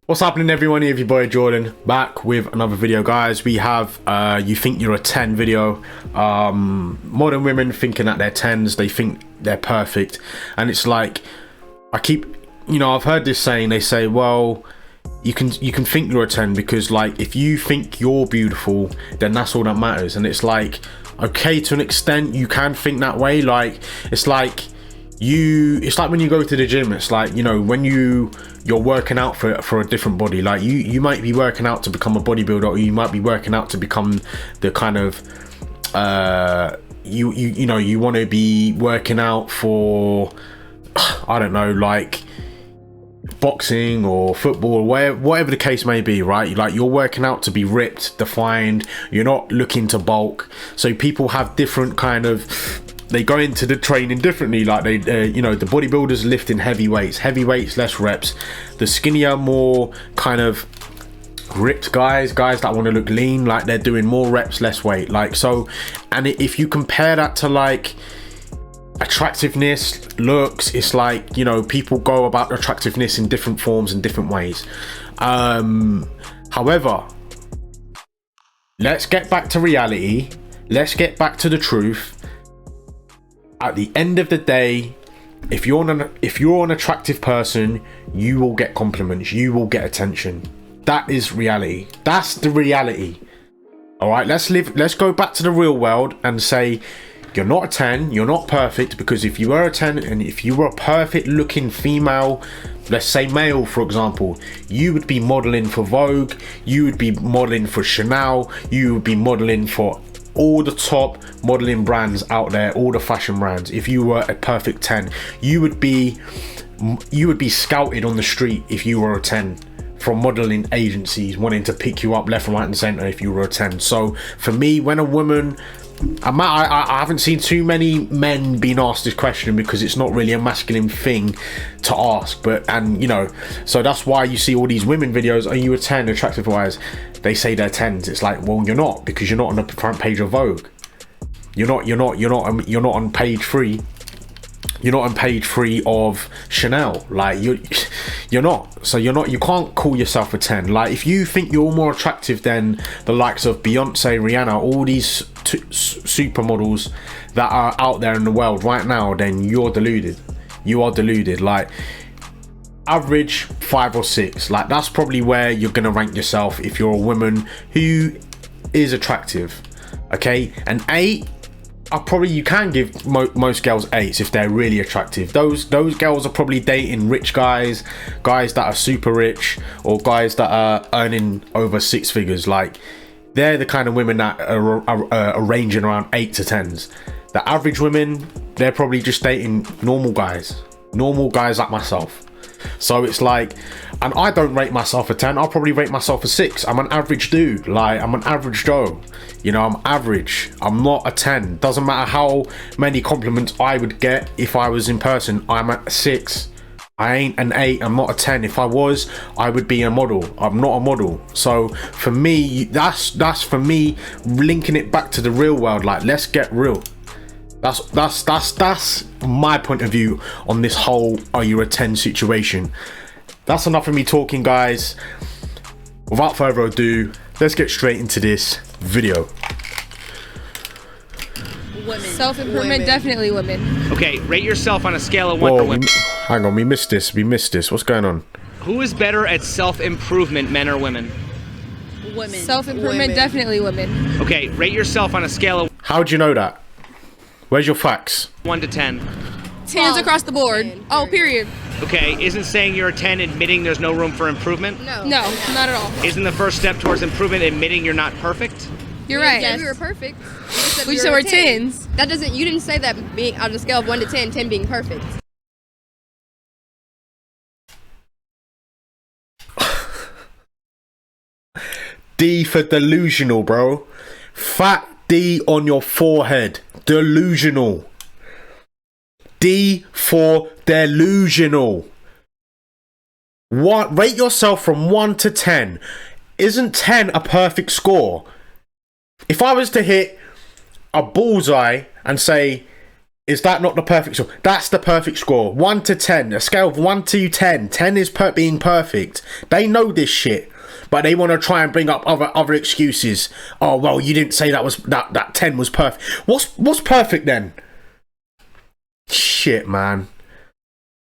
What's happening, everyone? Here, your boy Jordan, back with another video, guys. We have you think you're a 10 video. Modern women thinking that they're 10s, they think they're perfect, and it's like, I've heard this saying. They say, well, you can think you're a 10 because, like, if you think you're beautiful, then that's all that matters. And it's like, okay, to an extent you can think that way. Like, it's like when you go to the gym, it's like, you know, when you're working out for a different body. Like, you might be working out to become a bodybuilder, or you might be working out to become the kind of you want to be working out for, I don't know, like boxing or football or whatever the case may be, right? Like, you're working out to be ripped, defined. You're not looking to bulk. So people have different kind of, they go into the training differently. Like, the bodybuilders lifting heavy weights, less reps. The skinnier, more kind of ripped guys that want to look lean, like, they're doing more reps, less weight. Like, so, and if you compare that to, like, attractiveness, looks, it's like, you know, people go about attractiveness in different forms and different ways. However, let's get back to reality. Let's get back to the truth. At the end of the day, if you're an attractive person, you will get compliments, you will get attention. That is reality. That's the reality. All right, let's go back to the real world and say, you're not a 10, you're not perfect, because if you were a 10 and if you were a perfect looking female, let's say male, for example, you would be modeling for Vogue, you would be modeling for Chanel, you would be modeling for all the top modeling brands out there, all the fashion brands. If you were a perfect 10, you would be scouted on the street if you were a 10, from modeling agencies wanting to pick you up left, right and center if you were a 10. So for me, when a woman, I haven't seen too many men being asked this question because it's not really a masculine thing to ask, and you know, so that's why you see all these women videos. Are you a 10 attractive wise? They say they're 10s. It's like, well, you're not, because you're not on the front page of Vogue. You're not on page 3. You're not on page 3 of Chanel. Like, you're not. So you can't call yourself a 10. Like, if you think you're more attractive than the likes of Beyonce, Rihanna, all these supermodels that are out there in the world right now, then you're deluded. You are deluded. Like, average 5 or 6. Like, that's probably where you're gonna rank yourself if you're a woman who is attractive. Okay, an 8. You can give most girls 8s if they're really attractive. Those girls are probably dating rich guys that are super rich, or guys that are earning over 6 figures. Like, they're the kind of women that are ranging around 8 to 10s. The average women, they're probably just dating normal guys like myself. So it's like, and I don't rate myself a 10. I'll probably rate myself a 6. I'm an average dude. Like, I'm an average Joe. You know, I'm average. I'm not a 10. Doesn't matter how many compliments I would get if I was in person. I'm at a 6. I ain't an 8. I'm not a 10. If I was, I would be a model. I'm not a model. So for me, that's for me linking it back to the real world. Like, let's get real. That's my point of view on this whole are you a 10 situation. That's enough of me talking, guys. Without further ado, let's get straight into this video. Women. Self-improvement, definitely women. Okay, rate yourself on a scale of 1 to 1. Hang on, we missed this. What's going on? Who is better at self-improvement, men or women? Women. Self-improvement, definitely women. Okay, rate yourself on a scale of... How do you know that? Where's your facts? 1 to 10. 10s across the board. Oh, period. Okay, isn't saying you're a 10 admitting there's no room for improvement? No, not at all. Isn't the first step towards improvement admitting you're not perfect? You're right. Yes. We were perfect. We said we're 10s. That doesn't, you didn't say that being on a scale of 1 to 10, 10 being perfect. D for delusional, bro. Fat D on your forehead. Delusional. D for delusional. What? Rate yourself from 1 to 10. Isn't 10 a perfect score? If I was to hit a bullseye and say Is that not the perfect score? That's the perfect score. 1 to 10. A scale of 1 to 10. 10 is being perfect. They know this shit, but they want to try and bring up other excuses. Oh well, you didn't say that 10 was perfect. What's perfect then? Shit, man.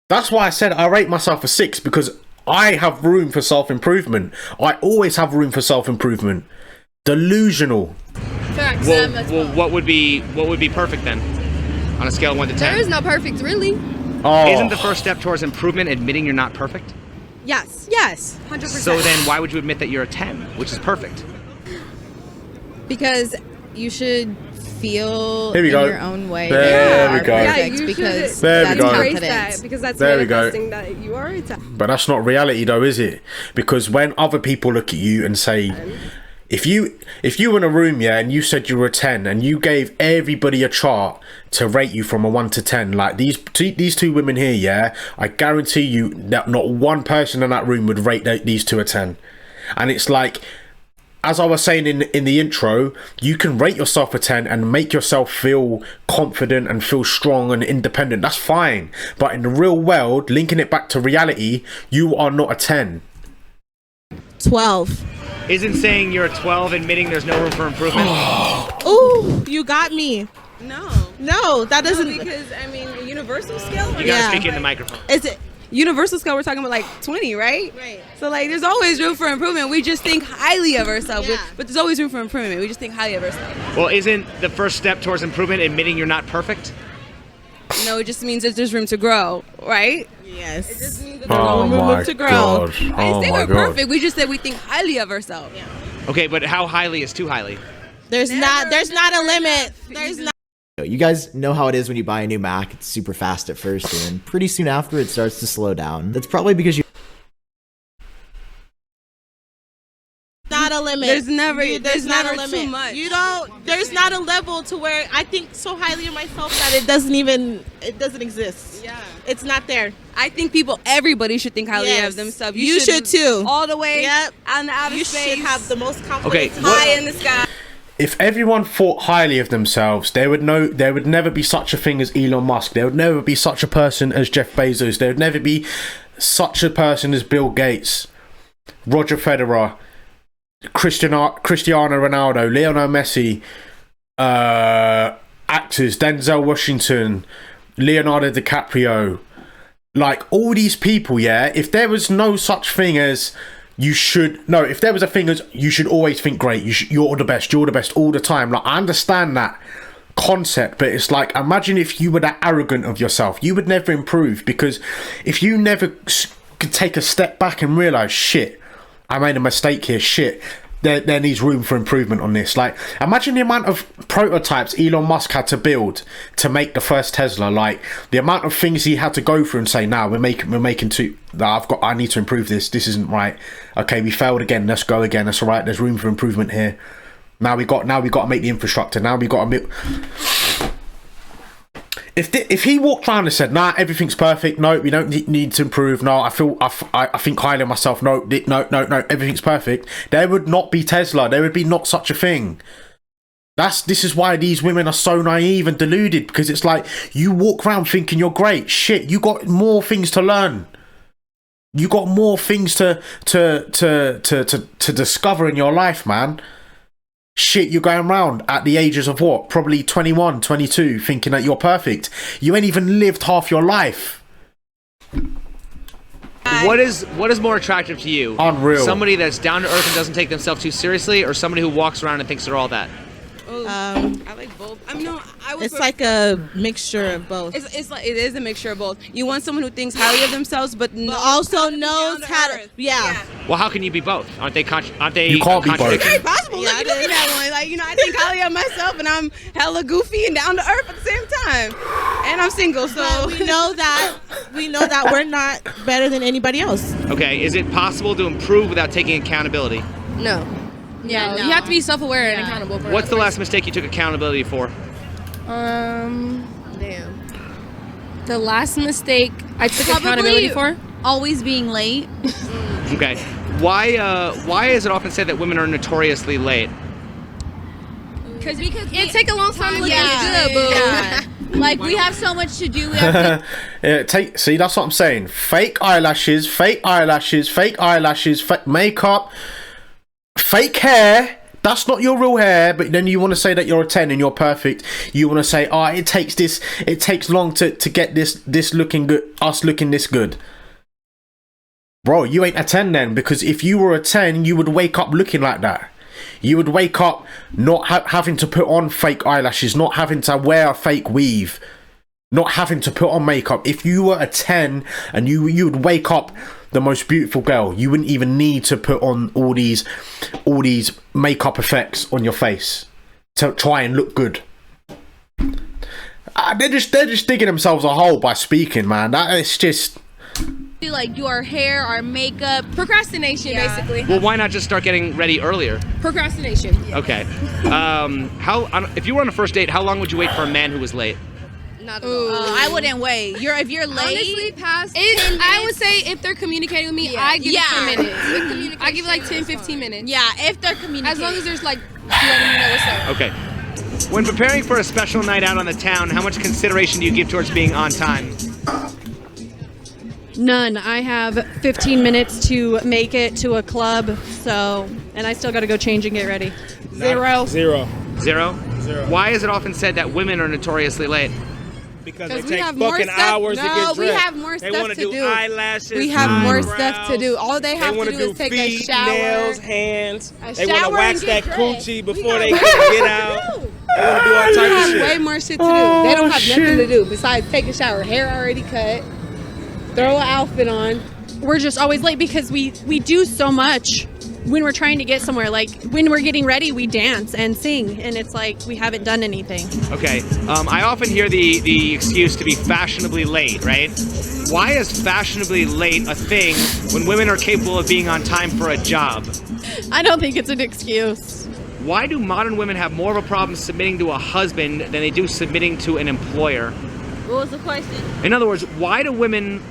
That's why I said I rate myself a 6, because I have room for self-improvement. I always have room for self-improvement. Delusional. Facts. Well, what would be perfect then? On a scale of 1 to 10. There is no perfect, really. Oh. Isn't the first step towards improvement admitting you're not perfect? Yes. Yes. 100%. So then why would you admit that you're a 10, which is perfect? Because you should feel Here we in go. your own way. There that you we go. are Yeah, perfect you because should There we that's go. embrace confidence. that, because that's There we go. manifesting that you are a 10. But that's not reality though, is it? Because when other people look at you and say, if you were in a room, yeah, and you said you were a 10 and you gave everybody a chart to rate you from a 1 to 10, like these two women here, yeah, I guarantee you that not one person in that room would rate these two a 10. And it's like, as I was saying in the intro, you can rate yourself a 10 and make yourself feel confident and feel strong and independent. That's fine. But in the real world, linking it back to reality, you are not a 10. 12. Isn't saying you're a 12 admitting there's no room for improvement? Ooh, you got me. No, that doesn't. because I mean, a universal scale. You gotta Yeah. speak in the microphone. Is it universal scale? We're talking about like 20, right? Right. So like, there's always room for improvement. We just think highly of ourselves, Yeah. but there's always room for improvement. We just think highly of ourselves. Well, isn't the first step towards improvement admitting you're not perfect? No, it just means that there's room to grow, right? Yes. It just means that Oh there's room my to grow. god. I didn't Oh say my we're god. perfect. We just said we think highly of ourselves. Okay, but how highly is too highly? There's not a limit. There's not. You guys know how it is when you buy a new Mac. It's super fast at first, and then pretty soon after it starts to slow down. That's probably because you Not a limit. There's never- There's there's not never a limit. too much. You don't. There's not a level to where I think so highly of myself that it doesn't exist. Yeah. It's not there. I think everybody should think highly Yes. of themselves. You should too. All the way Yep. out in outer You space. should have the most confidence. Okay, high in the sky. If everyone thought highly of themselves, there would never be such a thing as Elon Musk. There would never be such a person as Jeff Bezos. There would never be such a person as Bill Gates, Roger Federer, Cristiano Ronaldo, Lionel Messi, actors, Denzel Washington, Leonardo DiCaprio. Like, all these people, yeah, if there was no such thing as if there was a thing as you should always think great, you're the best all the time. Like, I understand that concept, but it's like, imagine if you were that arrogant of yourself, you would never improve, because if you never could take a step back and realize, shit, I made a mistake here, shit, there needs room for improvement on this. Like, imagine the amount of prototypes Elon Musk had to build to make the first Tesla. Like, the amount of things he had to go through and say, "Now we're making two. I need to improve this. This isn't right. Okay, we failed again. Let's go again. That's all right. There's room for improvement here. Now we got to make the infrastructure. Now we got to." If he walked around and said, "Nah, everything's perfect. No, we don't need to improve. No, I think highly of myself. No, everything's perfect." There would not be Tesla. There would be not such a thing. This is why these women are so naive and deluded, because it's like, you walk around thinking you're great. Shit, you got more things to learn. You got more things to discover in your life, man. Shit, you're going around at the ages of what? Probably 21, 22, thinking that you're perfect. You ain't even lived half your life. What is more attractive to you? Unreal. Somebody that's down to earth and doesn't take themselves too seriously, or somebody who walks around and thinks they're all that? I like both. I would It's like a mixture of both. It's like, it is a mixture of both. You want someone who thinks highly of themselves, but Also knows how to. Yeah. Well, how can you be both? Aren't they? You can't be both. contradictory? very possible. Yeah, Look, you look at that one. Like, I think highly of myself, and I'm hella goofy and down to earth at the same time. And I'm single, so But we know that we're not better than anybody else. Okay, is it possible to improve without taking accountability? No. Yeah, you have to be self-aware and accountable for What's it. the last mistake you took accountability for? Damn. The last mistake I took accountability for? Always being late. Okay, why is it often said that women are notoriously late? Because it take a long time to look Yeah. good, boo. Like, we have so much to do. We have to Yeah, see, that's what I'm saying. Fake eyelashes, fake makeup, fake hair. That's not your real hair, but then you want to say that you're a 10 and you're perfect. You want to say, oh, it takes long to get this looking good, us looking this good. Bro, you ain't a 10 then, because if you were a 10, you would wake up looking like that. You would wake up not having to put on fake eyelashes, not having to wear a fake weave, not having to put on makeup. If you were a 10 and you would wake up the most beautiful girl, you wouldn't even need to put on all these makeup effects on your face to try and look good. They're just digging themselves a hole by speaking, man. It's just like do our hair, our makeup. Procrastination, basically. Well, why not just start getting ready earlier? Procrastination. Okay. If you were on a first date, how long would you wait for a man who was late? Not at all. I wouldn't wait. If you're late, Honestly, past 10 If, minutes. I would say if they're communicating with me, I give it 10 minutes. I give it like 10, Communication, 15 minutes. yeah, if they're communicating. As long as there's like letting me know what's up. Okay. When preparing for a special night out on the town, how much consideration do you give towards being on time? None. I have 15 minutes to make it to a club, and I still got to go change and get ready. Zero. Zero? Why is it often said that women are notoriously late? Because they we take have more fucking stuff. hours to No, get dressed. we have more They stuff want to do do. eyelashes. We have more eyebrows. stuff to do. All they have wanna to do is take a feet, shower. nails, hands. A They want to shower wax and that get dressed. coochie We before got they way can get more out. to do. They want to do all We types of have shit. way more shit to do. They don't have nothing to do besides take a shower. Hair already cut. Throw an outfit on. We're just always late because we do so much when we're trying to get somewhere. Like when we're getting ready, we dance and sing, and it's like we haven't done anything. Okay. I often hear the excuse to be fashionably late, right? Why is fashionably late a thing when women are capable of being on time for a job? I don't think it's an excuse. Why do modern women have more of a problem submitting to a husband than they do submitting to an employer? What was the question? In other words, why do women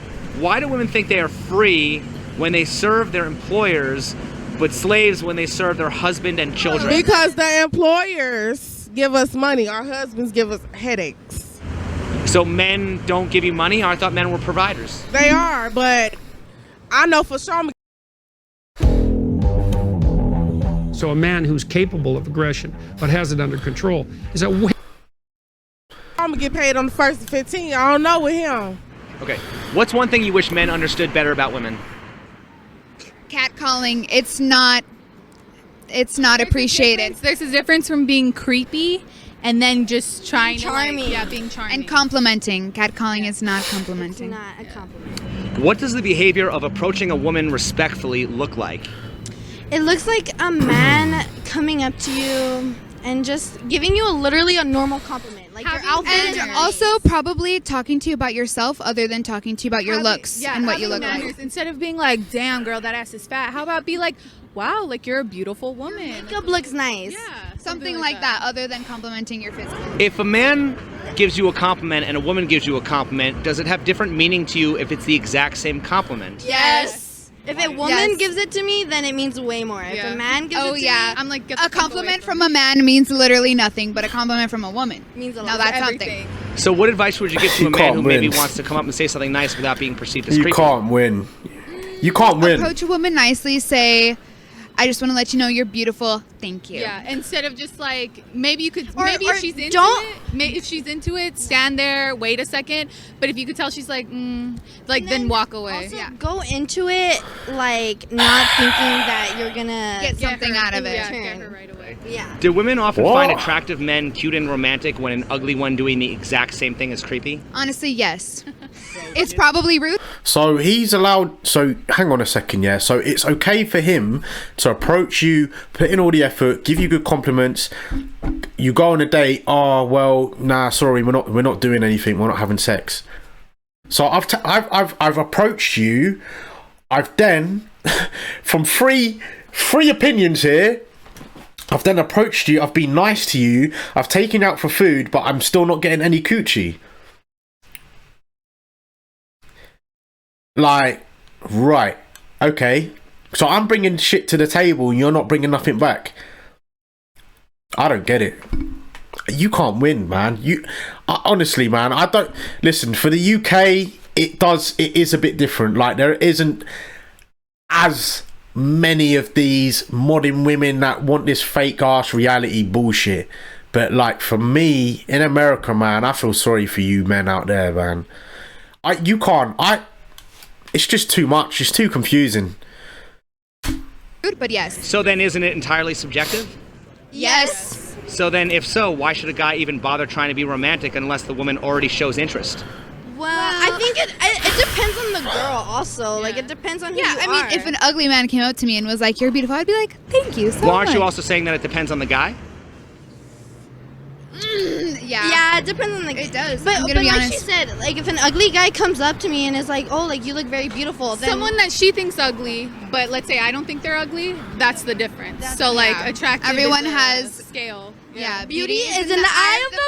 think they are free when they serve their employers, but slaves when they serve their husband and children? Because the employers give us money. Our husbands give us headaches. So men don't give you money? I thought men were providers. They are, but I know for sure. So a man who's capable of aggression but has it under control is a I'm gonna get paid on the 1st and 15th. I don't know with him. Okay. What's one thing you wish men understood better about women? Catcalling, it's not appreciated. There's a difference from being creepy and then just trying Charming. to being charming. And complimenting. Catcalling is not complimenting. It's not a compliment. What does the behavior of approaching a woman respectfully look like? It looks like a man coming up to you and just giving you literally a normal compliment. Like your outfit is And nice. also probably talking to you about yourself other than talking to you about your looks and what you look manners. like. Instead of being like, damn girl, that ass is fat, how about be like, wow, like you're a beautiful woman. Makeup looks nice. Yeah. Something like that other than complimenting your physical. If a man gives you a compliment and a woman gives you a compliment, does it have different meaning to you if it's the exact same compliment? Yes. If a woman Yes. gives it to me, then it means way more. If a man gives it to me, I'm like, get the A fuck away compliment from from a man means literally nothing, but a compliment from a woman means a lot. now that's everything. something. So what advice would you give to You a man can't who maybe win. wants to come up and say something nice without being perceived as You creepy? can't win. You can't win. Approach a woman nicely, say, I just want to let you know you're beautiful. Thank you. Yeah, instead of just like maybe you could Or if she's into don't- if she's into it, stand there, wait a second. But if you could tell she's like, then walk away. Also, go into it like not thinking that you're gonna Get something out of it. Yeah, get her right away. Yeah. Do women often What? find attractive men cute and romantic when an ugly one doing the exact same thing is creepy? Honestly, yes. It's probably rude. So he's allowed. So hang on a second, yeah. So it's okay for him to approach you, put in all the effort, give you good compliments. You go on a date. Oh well, nah, sorry, we're not doing anything. We're not having sex. So I've approached you. I've then from three opinions here. I've then approached you. I've been nice to you. I've taken you out for food, but I'm still not getting any coochie. Like, right, okay. So I'm bringing shit to the table and you're not bringing nothing back. I don't get it. you can't win, man. Honestly, man, I don't listen. For the UK, it is a bit different. Like, there isn't as many of these modern women that want this fake ass reality bullshit. But like, for me in America, man, I feel sorry for you men out there, man. It's just too much. It's too confusing. But yes. So then isn't it entirely subjective? Yes. So then if so, why should a guy even bother trying to be romantic unless the woman already shows interest? Well, I think it depends on the girl also. Like, it depends on who you are. I mean, if an ugly man came up to me and was like, "You're beautiful," I'd be like, "Thank you so much." Well, aren't you also saying that it depends on the guy? Yeah, it depends on the. It does. But I'm gonna be like honest. she said, like if an ugly guy comes up to me and is like, "Oh, like you look very beautiful," then Someone that she thinks ugly, but let's say I don't think they're ugly, that's the difference. So like attractive. Everyone is a has scale. Yeah, beauty is in the eye of the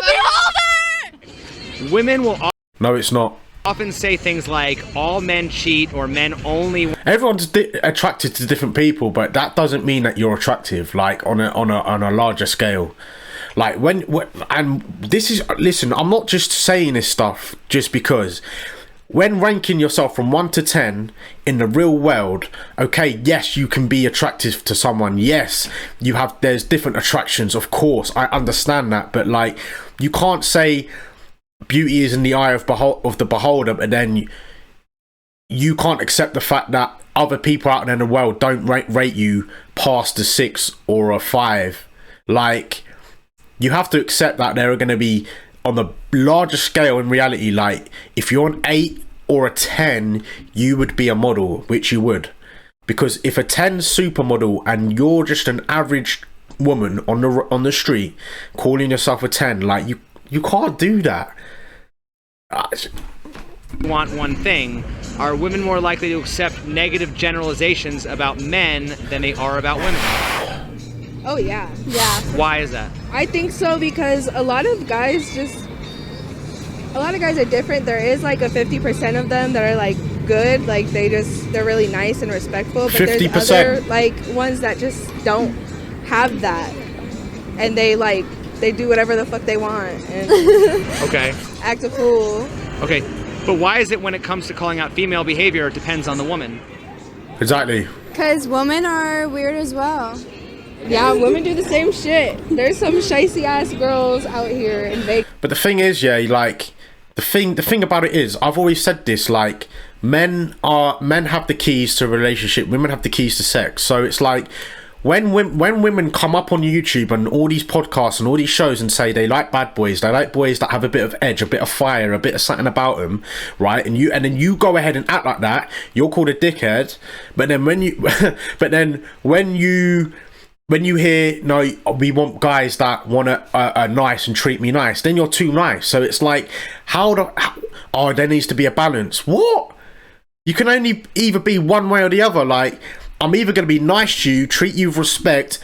beholder. Women will No, it's not. often say things like all men cheat or men only. Everyone's attracted to different people, but that doesn't mean that you're attractive. Like on a larger scale. Like and this is, listen, I'm not just saying this stuff just because. When ranking yourself from 1 to 10 in the real world, okay, yes, you can be attractive to someone. Yes, there's different attractions, of course. I understand that, but like, you can't say beauty is in the eye of the beholder, but then you can't accept the fact that other people out there in the world don't rate you past a 6 or a 5. Like, you have to accept that there are going to be, on the larger scale in reality, like if you're an 8 or a 10, you would be a model, which you would, because if a 10 supermodel and you're just an average woman on the street calling yourself a 10, like you can't do that. Want one thing, are women more likely to accept negative generalizations about men than they are about women? Oh yeah. Why is that? I think so because a lot of guys are different. There is like a 50% of them that are like good, like they're really nice and respectful, but 50%. there's other like ones that just don't have that, and they do whatever the fuck they want and Okay. act a fool. Okay, but why is it when it comes to calling out female behavior, it depends on the woman? Exactly. Because women are weird as well. Yeah, women do the same shit. There's some shicey ass girls out here in Vegas. But the thing is, yeah, like the thing about it is, I've always said this, like men have the keys to a relationship, women have the keys to sex. So it's like when women come up on YouTube and all these podcasts and all these shows and say they like bad boys, they like boys that have a bit of edge, a bit of fire, a bit of something about them, right? And then you go ahead and act like that, you're called a dickhead. But then when you hear, no, we want guys that want to nice and treat me nice, then you're too nice. So it's like, there needs to be a balance. What? You can only either be one way or the other. Like, I'm either going to be nice to you, treat you with respect,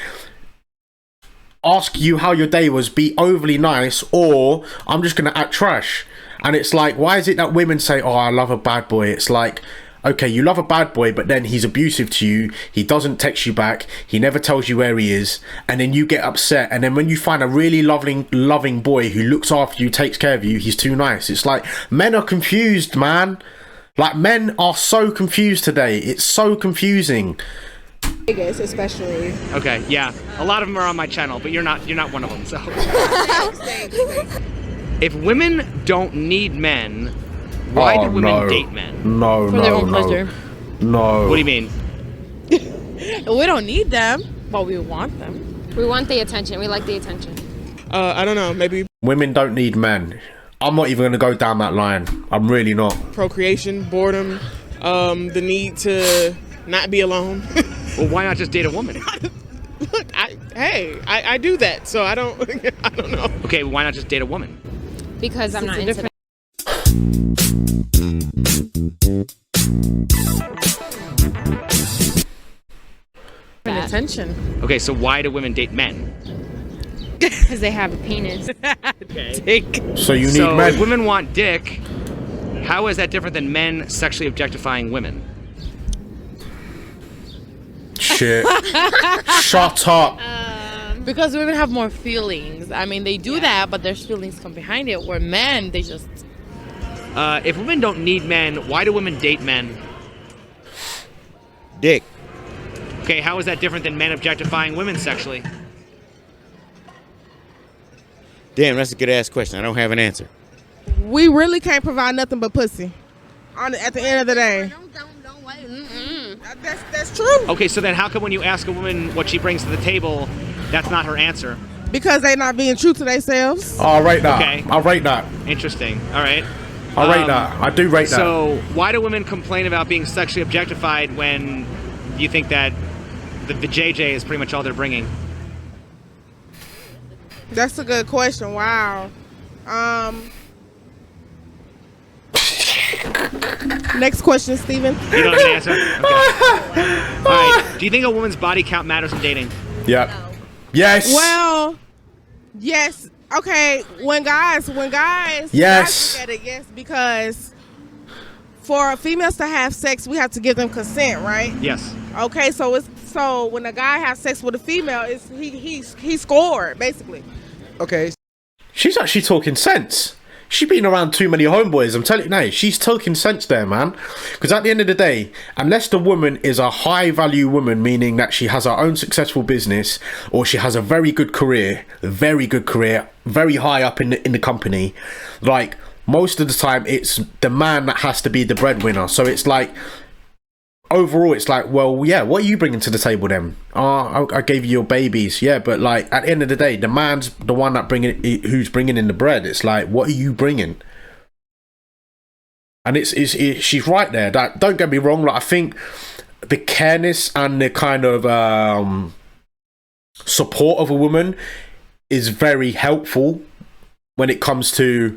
ask you how your day was, be overly nice, or I'm just going to act trash. And it's like, why is it that women say, oh, I love a bad boy? It's like, okay, you love a bad boy, but then he's abusive to you. He doesn't text you back. He never tells you where he is. And then you get upset. And then when you find a really loving boy who looks after you, takes care of you, he's too nice. It's like, men are confused, man. Like, men are so confused today. It's so confusing. Vegas, especially. Okay, yeah. A lot of them are on my channel, but you're not one of them, so. If women don't need men, why do women date men? No, For their own pleasure. No. What do you mean? We don't need them, but we want them. We want the attention. We like the attention. I don't know, maybe Women don't need men. I'm not even going to go down that line. I'm really not. procreation, boredom, the need to not be alone. Well, why not just date a woman? Look, I do that, so I don't know. Okay, why not just date a woman? Because I'm not into that. Attention. Okay, so why do women date men? Because they have a penis. So you need So men. if women want dick, how is that different than men sexually objectifying women? Shit. Shut up. Because women have more feelings. I mean, they do that, but there's feelings come behind it. Where men, they just... If women don't need men, why do women date men? Dick. Okay, how is that different than men objectifying women sexually? Damn, that's a good ass question. I don't have an answer. We really can't provide nothing but pussy. At the end of the day. That's true. Okay, so then how come when you ask a woman what she brings to the table, that's not her answer? Because they're not being true to themselves. I'll rate that. Okay. I'll rate that. Interesting. All right. I'll rate that. I do rate that. So why do women complain about being sexually objectified when you think that the JJ is pretty much all they're bringing? That's a good question. Wow. Next question, Steven. You don't have an answer? Okay. All right. Do you think a woman's body count matters in dating? Yeah. No. Yes. Well, yes. Okay. When guys yes. Guys look at it, yes, because for females to have sex, we have to give them consent, right? Yes. Okay, so when a guy has sex with a female, he scored basically. Okay. She's actually talking sense. She's been around too many homeboys. I'm telling you, no, she's talking sense there, man. Because at the end of the day, unless the woman is a high value woman, meaning that she has her own successful business or she has a very good career, very high up in the company, like most of the time it's the man that has to be the breadwinner. So it's like, overall, it's like, well, yeah, what are you bringing to the table then? I gave you your babies, yeah, but like at the end of the day, the man's the one that who's bringing in the bread. It's like, what are you bringing? And she's right there. That, don't get me wrong, like I think the careness and the kind of support of a woman is very helpful when it comes to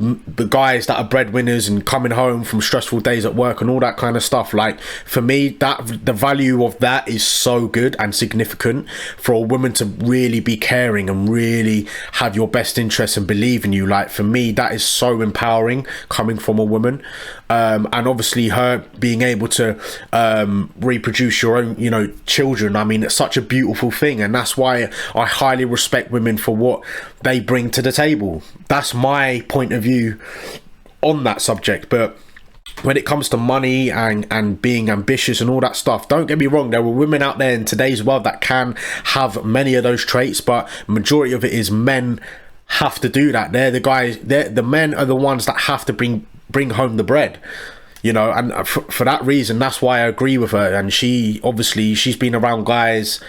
the guys that are breadwinners and coming home from stressful days at work and all that kind of stuff. Like for me, that the value of that is so good and significant for a woman to really be caring and really have your best interests and believe in you. Like for me, that is so empowering coming from a woman. And obviously her being able to reproduce your own, children. I mean, it's such a beautiful thing, and that's why I highly respect women for what they bring to the table. That's my point of view on that subject. But when it comes to money and being ambitious and all that stuff, don't get me wrong, there are women out there in today's world that can have many of those traits, but majority of it is men have to do that. They're the guys, the men are the ones that have to bring home the bread, and for that reason, that's why I agree with her. And she's been around guys,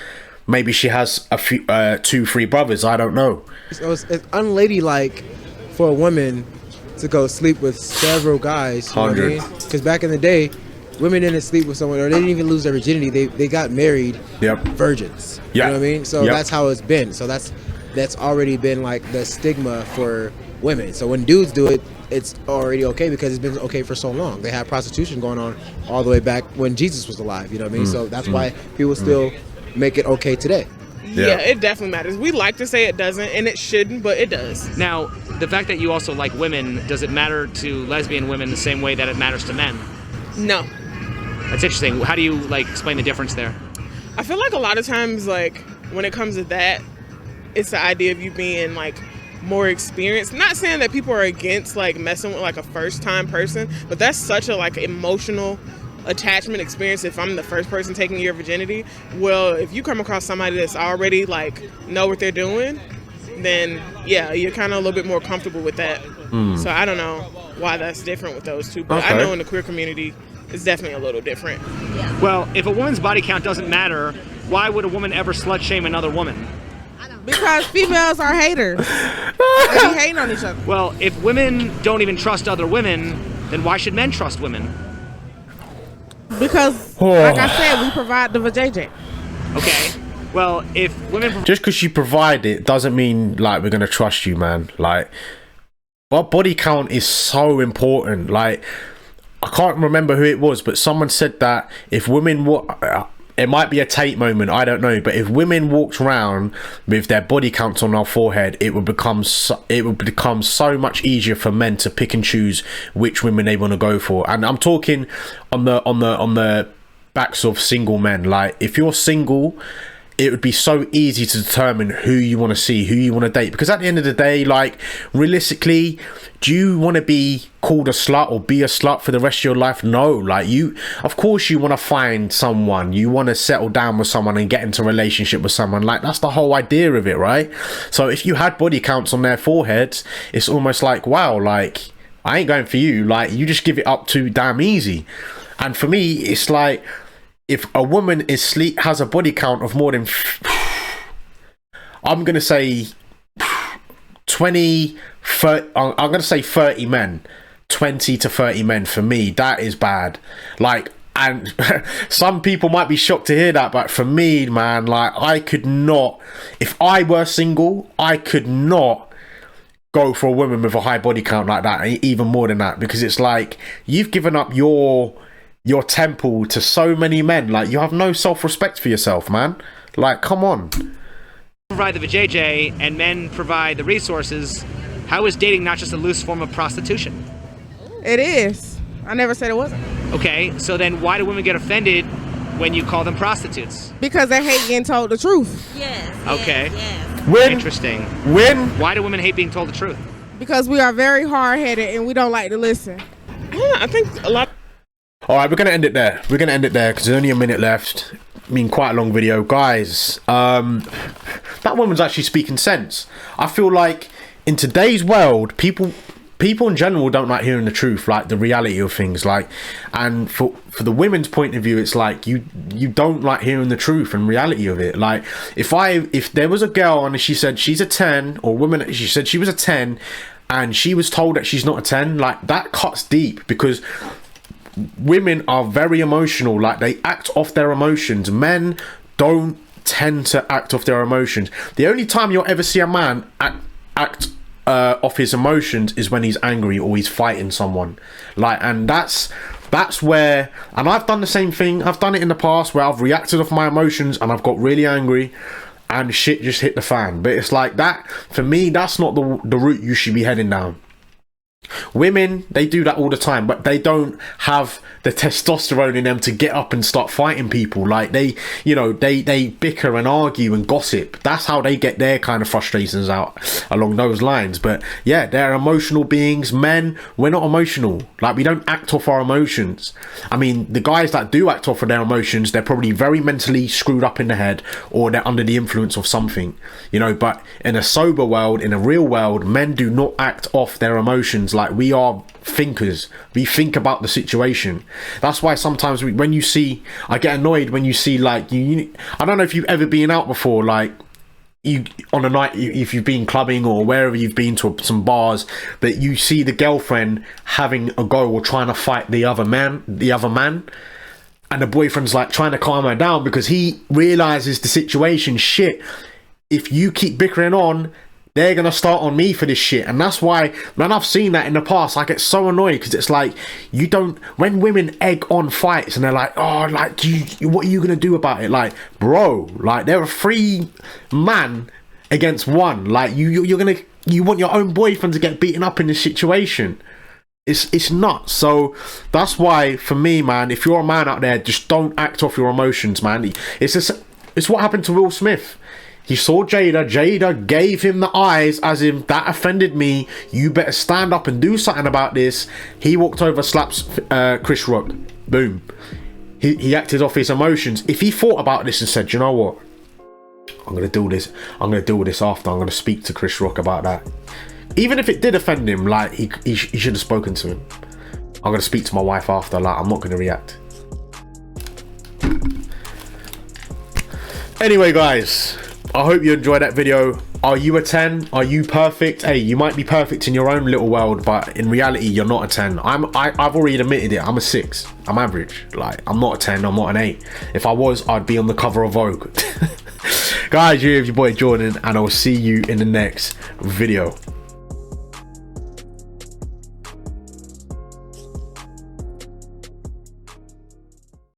maybe she has a few 2-3 brothers, I don't know. It's unladylike for a woman to go sleep with several guys, 100. Because back in the day, women didn't sleep with someone, or they didn't even lose their virginity. They got married virgins. Yeah. You know what I mean? So that's how it's been. So that's already been like the stigma for women. So when dudes do it, it's already okay because it's been okay for so long. They had prostitution going on all the way back when Jesus was alive. You know what I mean? So that's why people still make it okay today. Yeah, it definitely matters. We like to say it doesn't, and it shouldn't, but it does. Now, the fact that you also like women, does it matter to lesbian women the same way that it matters to men? No. That's interesting. How do you explain the difference there? I feel like a lot of times, when it comes to that, it's the idea of you being more experienced. Not saying that people are against messing with a first time person, but that's such a emotional attachment experience. If I'm the first person taking your virginity, well, if you come across somebody that's already know what they're doing, then yeah, you're kind of a little bit more comfortable with that. So I don't know why that's different with those two, but I know in the queer community it's definitely a little different. Well, if a woman's body count doesn't matter, why would a woman ever slut shame another woman? Because females are haters. They be hating on each other. Well, if women don't even trust other women, then why should men trust women? Because, like I said, we provide the vajayjay. Okay. Well, if women... Just because you provide it doesn't mean, we're going to trust you, man. What body count is so important. I can't remember who it was, but someone said that if women... It might be a Tate moment, I don't know, but if women walked around with their body counts on our forehead, it would become so much easier for men to pick and choose which women they want to go for. And I'm talking on the backs of single men. If you're single, it would be so easy to determine who you want to see, who you want to date. Because at the end of the day, like, realistically, do you want to be called a slut or be a slut for the rest of your life? No. Like, of course you want to find someone, you want to settle down with someone and get into a relationship with someone. Like, that's the whole idea of it, right? So if you had body counts on their foreheads, it's almost like, wow, like, I ain't going for you. Like, you just give it up too damn easy. And for me, it's like, if a woman has a body count of more than, I'm gonna say 20, 30, I'm gonna say 30 men, 20 to 30 men. For me, that is bad. Like, and some people might be shocked to hear that, but for me, man, like, I could not, if I were single, I could not go for a woman with a high body count like that, even more than that, because it's like, you've given up your temple to so many men. Like, you have no self-respect for yourself, man. Like, come on. Provide the vajayjay and men provide the resources. How is dating not just a loose form of prostitution? It is. I never said it wasn't. Okay, so then why do women get offended when you call them prostitutes? Because they hate getting told the truth. Yes. Okay. When? Interesting. When? Why do women hate being told the truth? Because we are very hard-headed and we don't like to listen. Yeah, I think a lot. All right, we're going to end it there. We're going to end it there because there's only a minute left. I mean, quite a long video. Guys, that woman's actually speaking sense. I feel like in today's world, people in general don't like hearing the truth, like the reality of things. Like, and for the women's point of view, it's like you don't like hearing the truth and reality of it. Like, if there was a girl and she said she's a 10, or woman, she said she was a 10 and she was told that she's not a 10, like, that cuts deep, because women are very emotional. Like, they act off their emotions. Men don't tend to act off their emotions. The only time you'll ever see a man act off his emotions is when he's angry or he's fighting someone. Like, and that's where, and I've done the same thing. I've done it in the past where I've reacted off my emotions and I've got really angry and shit just hit the fan. But it's like that, for me, that's not the route you should be heading down. Women, they do that all the time, but they don't have the testosterone in them to get up and start fighting people. Like, they bicker and argue and gossip. That's how they get their kind of frustrations out, along those lines. But yeah, they're emotional beings. Men, we're not emotional. Like, we don't act off our emotions. I mean, the guys that do act off of their emotions, they're probably very mentally screwed up in the head, or they're under the influence of something, but in a sober world, in a real world, men do not act off their emotions. Like, we are thinkers. We think about the situation. That's why sometimes when you see, I get annoyed when you see, like, I don't know if you've ever been out before, like, you on a night, if you've been clubbing or wherever you've been to some bars, that you see the girlfriend having a go or trying to fight the other man, and the boyfriend's like trying to calm her down because he realizes the situation. Shit, if you keep bickering on, they're gonna start on me for this shit. And that's why, man, I've seen that in the past. I get so annoyed because it's like, when women egg on fights and they're like, oh, like, what are you gonna do about it? Like, bro, like, they're a 3 man against 1. Like, you want your own boyfriend to get beaten up in this situation. It's nuts. So that's why, for me, man, if you're a man out there, just don't act off your emotions, man. It's what happened to Will Smith. He saw Jada gave him the eyes, as in, that offended me, you better stand up and do something about this. He walked over, slaps Chris Rock, boom. He acted off his emotions. If he thought about this and said, you know what, I'm gonna deal with this after, I'm gonna speak to Chris Rock about that, even if it did offend him, like, he should have spoken to him. I'm gonna speak to my wife after, like, I'm not gonna react. Anyway, guys, I hope you enjoyed that video. Are you a 10? Are you perfect? Hey, you might be perfect in your own little world, but in reality, you're not a 10. I've already admitted it. I'm a 6. I'm average. Like, I'm not a 10. I'm not an 8. If I was, I'd be on the cover of Vogue. Guys, you're your boy Jordan, and I'll see you in the next video.